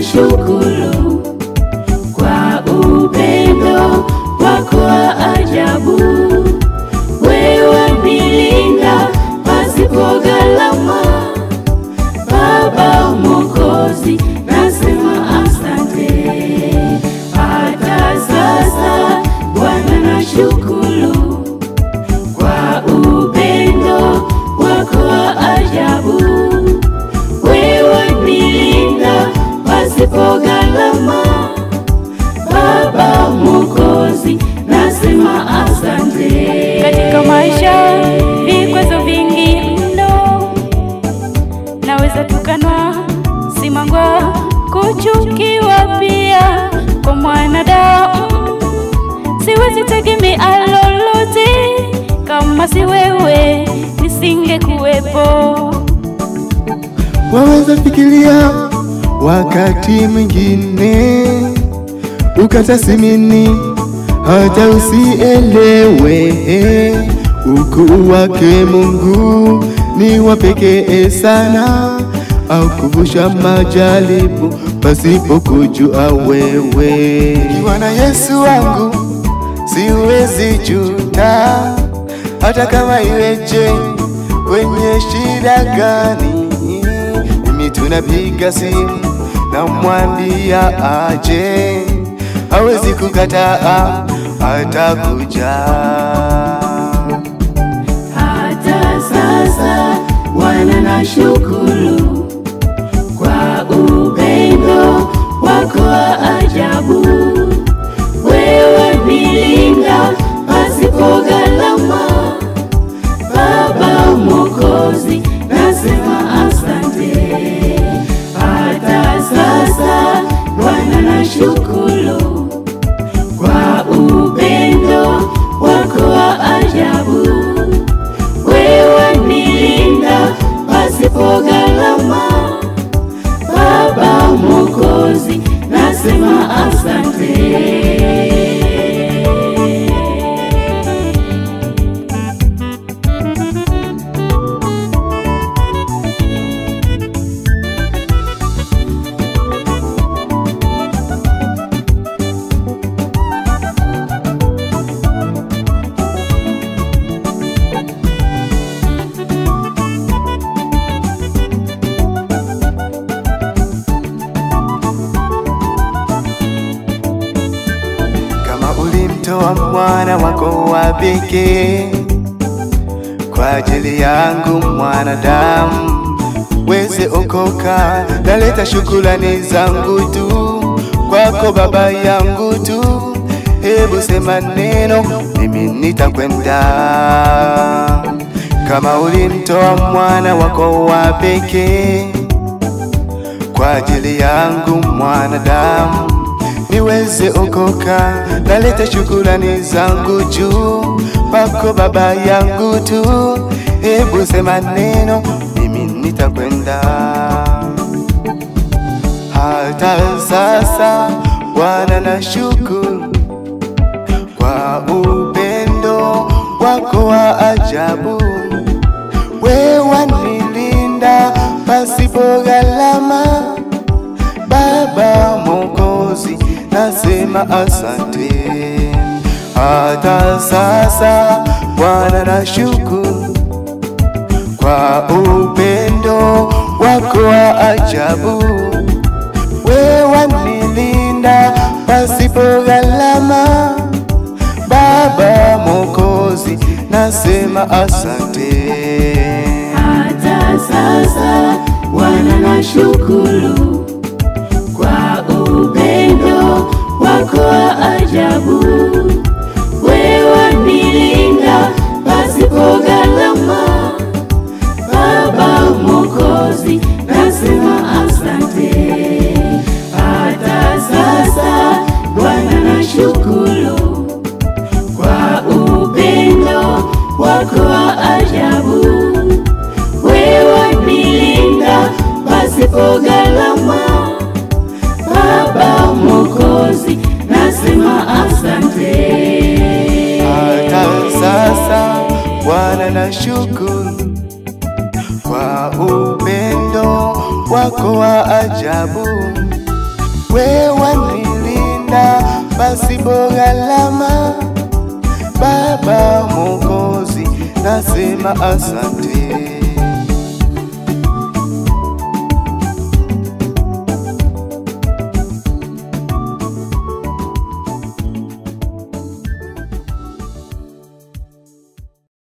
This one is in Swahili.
Shukuru kwa upendo wako wa ajabu. Wewe milinda pasipo gharama, Baba Mwokozi, nasema asante. Hata sasa Bwana nashukuru kwa upendo wako wa ajabu. Wewe milinda pasipo gharama, Baba Mwokozi, nasema asante. Katika maisha vikwazo vingi mno, naweza tukanwa, simangwa, kuchukiwa pia kwa mwanadamu. Siwezi tegemea lolote, kama si wewe nisingekuwepo. Waweza fikiria wakati mwingine ukatasimini hata usielewe, ukuu wake Mungu ni wa pekee sana, au kuvusha majaribu pasipo kujua wewe. Nikiwa na Yesu wangu siwezi juta, hata kama iweje, kwenye shida gani, mimi tunapiga simu na mwambia aje, hawezi kukataa, atakuja. Hata sasa Bwana nashukuru kwa upendo wako wa ajabu. Wewe milinda pasipo gharama, Baba Mwokozi, nasema asante. Hata sasa Bwana nashukuru kwa upendo wako wa ajabu. Wewe milinda pasipo gharama, Baba Mwokozi, nasema asante. Ulimtoa mwana wako wa pekee kwa ajili yangu mwanadamu weze okoka. Naleta shukrani zangu tu kwako Baba yangu tu, hebu sema neno mimi nitakwenda. Kama ulimtoa mwana wako wa pekee kwa ajili yangu mwanadamu niweze okoka, naleta shukrani zangu juu kwako Baba yangu tu, hebu sema neno mimi nitakwenda. Hata sasa Bwana nashukuru kwa upendo wako wa ajabu. Wewe nilinda pasipo gharama, Baba Mwokozi, nasema asante. Hata sasa Bwana nashukuru kwa upendo wako wa ajabu. Wewe nilinda pasipo gharama, Baba Mwokozi, nasema asante. Hata sasa Bwana nashukuru kwa upendo ajabu. Wewe wanilinda pasipo gharama. Baba Mwokozi, nasema asante. Hata sasa Bwana nashukuru kwa upendo wako wa ajabu. Wewe wanilinda pasipo gharama. Baba Mwokozi, nasema asante. Hata sasa Bwana nashukuru kwa upendo wako wa ajabu. Wewe wanilinda pasipo gharama. Baba Mwokozi, nasema asante.